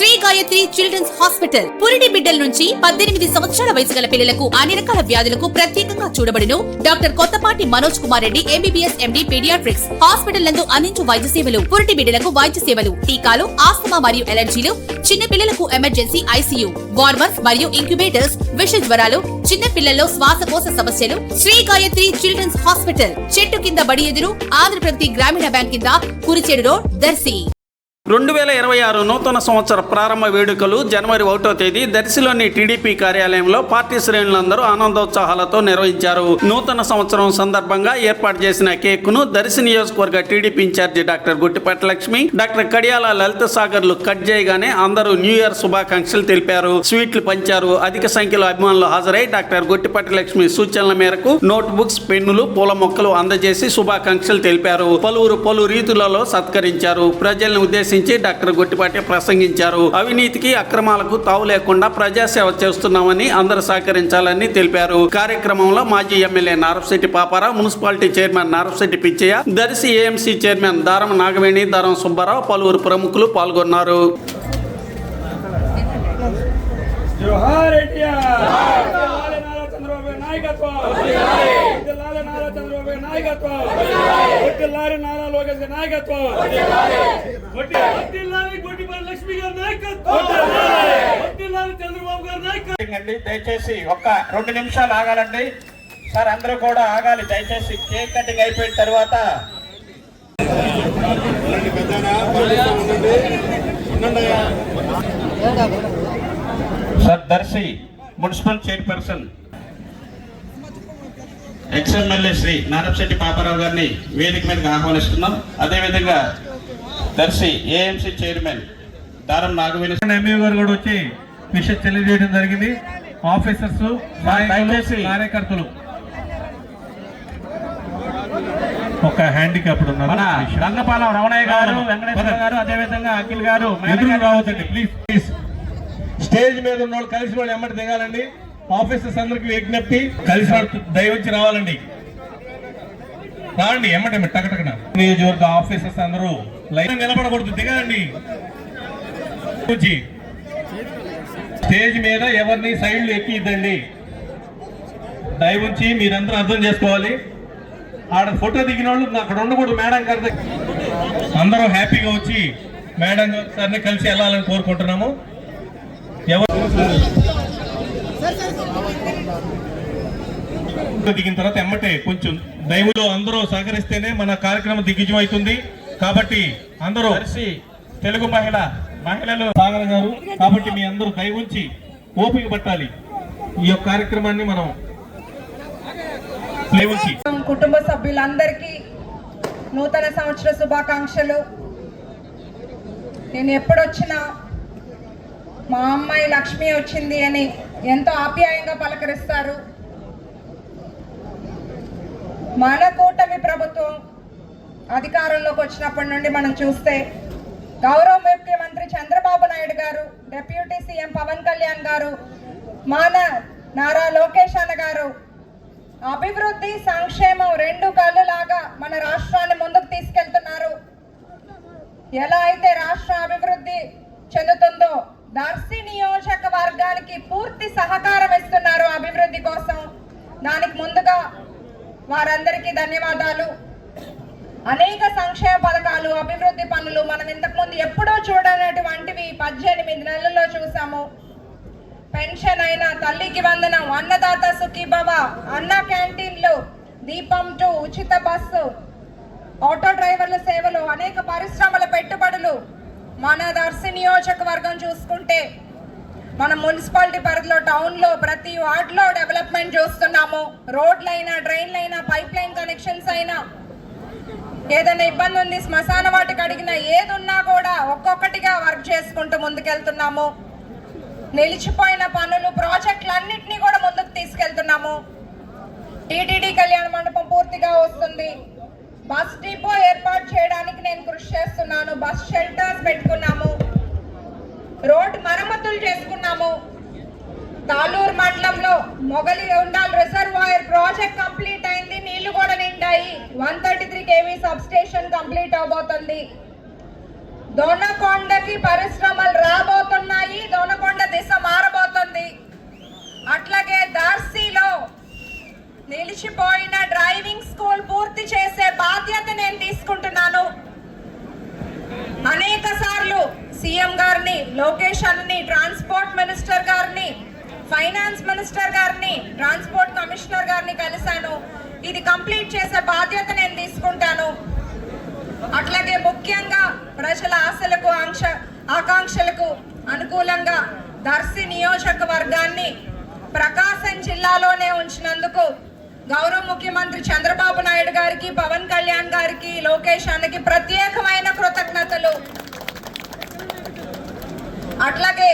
Shri Gayatri children's hospital పురిటి బిడ్డల నుంచి 18 సంవత్సరాల వయసు గల పిల్లలకు అన్ని రకాల వ్యాధులకు ప్రత్యేకంగా చూడబడును doctor Kottapati Manoj Kumar Reddy MBBS MD paediatrics hospital నందు అందించు వైద్య సేవలు పురిటి బిడ్డలకు వైద్య సేవలు టీకాలు ఆస్తమా మరియు ఎలర్జీలు చిన్న పిల్లలకు ఎమర్జెన్సీ ఐసీయూ వార్మర్స్ మరియు ఇంక్యుబేటర్స్ విష జ్వరాలు చిన్న పిల్లల్లో శ్వాసకోశ సమస్యలు శ్రీ గాయత్రి చిల్డ్రన్స్ హాస్పిటల్ చెట్టు కింద బడి ఎదురు ఆంధ్రప్రగతి గ్రామీణ బ్యాంక్ కింద కురిచేడు రోడ్ దర్శి 2026 నూతన సంవత్సర ప్రారంభ వేడుకలు జనవరి 1వ తేదీ దర్శిలోని టీడీపీ కార్యాలయంలో పార్టీ శ్రేణులందరూ ఆనందోత్సాహాలతో నిర్వహించారు. నూతన సంవత్సరం సందర్భంగా ఏర్పాటు చేసిన కేక్ను దర్శి నియోజకవర్గ TDP incharge doctor Guttipati Lakshmi, doctor Kadiyala Lalitha సాగర్లు కట్ చేయగానే అందరూ న్యూ ఇయర్ శుభాకాంక్షలు తెలిపారు. స్వీట్లు పంచారు. అధిక సంఖ్యలో అభిమానులు హాజరై డాక్టర్ గుట్టిపాటి లక్ష్మి సూచనల మేరకు నోట్ బుక్స్, పెన్నులు, పూల మొక్కలు అందజేసి శుభాకాంక్షలు తెలిపారు. పలువురు పలు రీతులలో సత్కరించారు. ప్రజలను ఉద్దేశించి డాక్టర్ గుట్టిపాటి ప్రసంగించారు. అవినీతికి, అక్రమాలకు తావు లేకుండా ప్రజాసేవ చేస్తున్నామని అందరూ సహకరించాలని తెలిపారు. కార్యక్రమంలో మాజీ MLA Narapashetti Paparao, municipality chairman Narapashetti Pichaiah, Darsi AMC chairman Daram Nagaveni, దారం సుబ్బారావు, పలువురు ప్రముఖులు పాల్గొన్నారు. దయచేసి ఒక్క 2 నిమిషాలు ఆగాలండి సార్, అందరూ కూడా ఆగాలి దయచేసి. కేక్ కటింగ్ అయిపోయిన తర్వాత sir Darsi municipal chairperson ex MLA Shri Narapashetti Paparao గారిని వేదిక మీదకి ఆహ్వానిస్తున్నాం. అదేవిధంగా Darsi AMC chairman Daram Nagaveni MEO గారు కూడా వచ్చి విషయం తెలియజేయడం జరిగింది. ఆఫీసర్స్, కార్యకర్తలు, ఒక హ్యాండిక్యాప్డ్ ఉన్నారు, రంగపాలెం రమణయ్య గారు, వెంకటేశ్వర గారు, అదేవిధంగా అఖిల్ గారు రావద్దండి ప్లీజ్. స్టేజ్ మీద ఉన్న వాళ్ళు కలిసి వాళ్ళు ఎమ్మటి దిగాలండి. ఆఫీసర్స్ అందరికి విజ్ఞప్తి, కలిసి దయవచ్చి రావాలండి. రాండి ఎమ్మటి టకటకన. నియోజకవర్గ ఆఫీసర్స్ అందరూ లైన్ నిలబడకూడదు, దిగాలండి. స్టేజ్ మీద ఎవరిని సైడ్లు ఎక్కిద్దండి. దయవుంచి మీరందరూ అర్థం చేసుకోవాలి. ఆడ ఫోటో దిగిన వాళ్ళు అక్కడ ఉండకూడదు. మేడం గారి అందరూ హ్యాపీగా వచ్చి మేడం గారిని కలిసి వెళ్ళాలని కోరుకుంటున్నాము. దిగిన తర్వాత ఎమ్మటే కొంచెం దైవులో అందరూ సహకరిస్తేనే మన కార్యక్రమం దిగ్విజయం అవుతుంది. కాబట్టి అందరూ తెలుగు మహిళలు సాగర్ గారు, కాబట్టి మీ అందరూ దయ ఉంచి ఓపిక పట్టాలి. ఈ యొక్క కార్యక్రమాన్ని మనం కుటుంబ సభ్యులందరికీ నూతన సంవత్సర శుభాకాంక్షలు. నేను ఎప్పుడొచ్చినా మా అమ్మాయి లక్ష్మి వచ్చింది అని ఎంతో ఆప్యాయంగా పలకరిస్తారు. మన కూటమి ప్రభుత్వం అధికారంలోకి వచ్చినప్పటి నుండి మనం చూస్తే గౌరవ ముఖ్యమంత్రి చంద్రబాబు నాయుడు గారు, డిప్యూటీ సీఎం పవన్ కళ్యాణ్ గారు, మన నారా లోకేష్ అన్న గారు అభివృద్ధి, సంక్షేమం 2 కళ్ళులాగా మన రాష్ట్రాన్ని ముందుకు తీసుకెళ్తున్నారు. ఎలా అయితే రాష్ట్రం అభివృద్ధి చెందుతుందో దర్శి నియోజకవర్గానికి పూర్తి సహకారం ఇస్తున్నారు అభివృద్ధి కోసం. దానికి ముందుగా వారందరికీ ధన్యవాదాలు. అనేక సంక్షేమ పథకాలు, అభివృద్ధి పనులు మనం ఇంతకుముందు ఎప్పుడూ చూడనటువంటివి 18 నెలల్లో చూసాము. పెన్షన్ అయినా, తల్లికి వందనం, అన్నదాత సుఖీభవ, అన్న క్యాంటీన్లు, దీపం 2, ఉచిత బస్సు, ఆటో డ్రైవర్ల సేవలు, అనేక పరిశ్రమల పెట్టుబడులు. మన దర్శి నియోజకవర్గం చూసుకుంటే మన మున్సిపాలిటీ పరిధిలో టౌన్లో ప్రతి వార్డులో డెవలప్మెంట్ చూస్తున్నాము. రోడ్లైనా, డ్రైన్లైనా, పైప్ లైన్ కనెక్షన్స్ అయినా, ఏదైనా ఇబ్బంది ఉంది శ్మశాన వాటికి అడిగినా ఏది ఉన్నా కూడా ఒక్కొక్కటిగా వర్క్ చేసుకుంటూ ముందుకెళ్తున్నాము. నిలిచిపోయిన పనులు, ప్రాజెక్టులన్నింటినీ కూడా ముందుకు తీసుకెళ్తున్నాము. టీటీడీ కళ్యాణ మండపం పూర్తిగా వస్తుంది. బస్ డిపో ఏర్పాటు చేయడానికి నేను కృషి చేస్తున్నాను. బస్ షెల్టర్స్ పెట్టుకున్నాము. రోడ్డు మరమ్మతులు చేసుకున్నాము. తాలూరు మండలంలో మొగలి ఉండాలి రిజర్వాయర్ ప్రాజెక్ట్ కంప్లీట్ అయింది. నీళ్లు కూడా నిండాయి. 133 kV సబ్ స్టేషన్ కంప్లీట్ అవబోతుంది. దొన్నకొండకి పరిశ్రమలు రాబోతున్నాయి. గారిని, లోకేష్ అన్ని, ట్రాన్స్పోర్ట్ మినిస్టర్ గారిని, ఫైనాన్స్ మినిస్టర్ గారిని, ట్రాన్స్పోర్ట్ కమిషనర్ గారిని కలిశాను. ఇది కంప్లీట్ చేసే బాధ్యత నేను తీసుకుంటాను. అట్లాగే ముఖ్యంగా ప్రజల ఆశలకు ఆకాంక్షలకు అనుకూలంగా దర్శి నియోజకవర్గాన్ని ప్రకాశం జిల్లాలోనే ఉంచినందుకు గౌరవ ముఖ్యమంత్రి చంద్రబాబు నాయుడు గారికి, పవన్ కళ్యాణ్ గారికి, లోకేష్ అన్నకి ప్రత్యేకమైన కృతజ్ఞతలు. అట్లాగే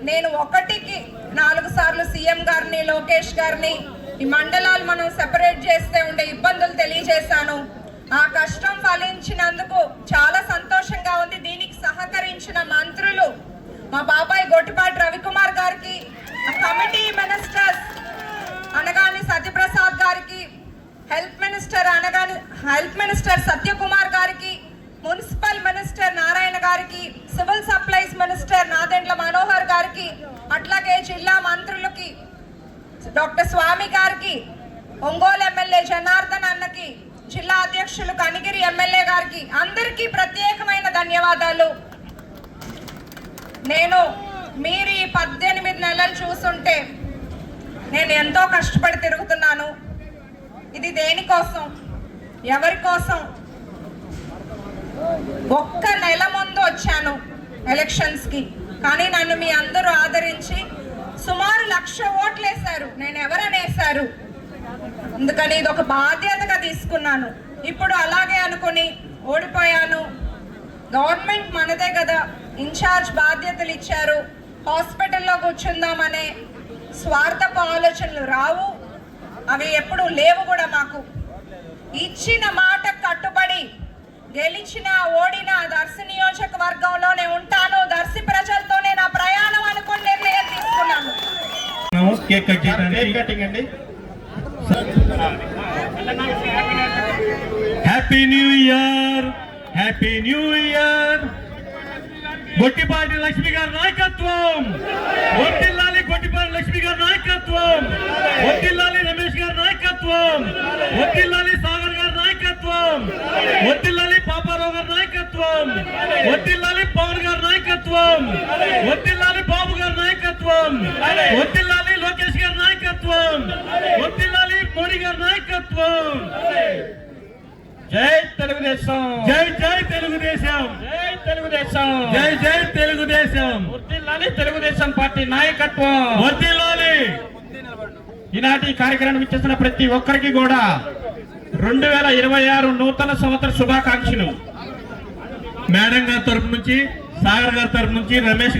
నేను 1కి 4 సార్లు సీఎం గారిని, లోకేష్ గారిని ఈ మండలాలు మనం సెపరేట్ చేస్తే ఉండే ఇబ్బందులు తెలియజేశాను. ఆ కష్టం ఫలించినందుకు చాలా సంతోషంగా ఉంది. దీనికి సహకరించిన మంత్రులు మా బాబాయ్ గొట్టిపాటి రవికుమార్ గారికి, కమిటీ మినిస్టర్స్ అనగాని సత్యప్రసాద్ గారికి, హెల్త్ మినిస్టర్ సత్యకుమార్ గారికి, మున్సిపల్ మినిస్టర్ నారాయణ గారికి, civil supplies minister Nadendla Manohar గారికి, అట్లాగే జిల్లా మంత్రులకి డాక్టర్ స్వామి గారికి, ఒంగోలు ఎమ్మెల్యే జనార్దన్ అన్నకి, జిల్లా అధ్యక్షులు కనిగిరి ఎమ్మెల్యే గారికి అందరికీ ప్రత్యేకమైన ధన్యవాదాలు. మీరు ఈ 18 నెలలు చూస్తుంటే నేను ఎంతో కష్టపడి తిరుగుతున్నాను. ఇది దేనికోసం, ఎవరి కోసం? ఒక్క నెల ముందు వచ్చాను ఎలక్షన్స్కి, కానీ నన్ను మీ అందరూ ఆదరించి సుమారు 1,00,000 ఓట్లు వేశారు. నేను ఎవరనేశారు, అందుకని ఇది ఒక బాధ్యతగా తీసుకున్నాను. ఇప్పుడు అలాగే అనుకుని ఓడిపోయాను. గవర్నమెంట్ మనదే కదా, ఇన్ఛార్జ్ బాధ్యతలు ఇచ్చారు, హాస్పిటల్లో కూర్చుందామనే స్వార్థపు ఆలోచనలు రావు, అవి ఎప్పుడు లేవు కూడా. మాకు ఇచ్చిన మాట కట్టుబడి గెలిచిన ఓడిన దర్శి నియోజకవర్గంలోనే ఉంటాను. దర్శి ప్రజలతోనే నా ప్రయాణం అనుకుని నిర్ణయం తీసుకున్నాను. Happy new year, happy new year. Gottipati Lakshmi గారి నాయకత్వం వర్ధిల్లాలి, గొట్టిపాటి లక్ష్మి గారి నాయకత్వం వర్ధిల్లాలి, రమేష్ గారి నాయకత్వం వర్ధిల్లాలి, సాగర్ గారి నాయకత్వం వర్ధిల్లాలి, పాపారావు గారి నాయకత్వం వర్ధిల్లాలి, పవన్ గారి నాయకత్వం వర్ధిల్లాలి, బాబు గారి నాయకత్వం వర్ధిల్లాలి, లోకేష్ గారి నాయకత్వం వర్ధిల్లాలి, మోడీ గారి నాయకత్వం. జై తెలుగుదేశం, జై జై తెలుగుదేశం, జై తెలుగుదేశం, జై జై తెలుగుదేశం. వర్ధిల్లాలి తెలుగుదేశం పార్టీ నాయకత్వం, వర్ధిల్లాలి. ఈనాటి కార్యక్రమం ఇచ్చేసిన ప్రతి ఒక్కరికి కూడా 2026 నూతన సంవత్సర శుభాకాంక్షలు. మేడం గారి తరపు నుంచి, సాగర్ గారి తరపు నుంచి, రమేష్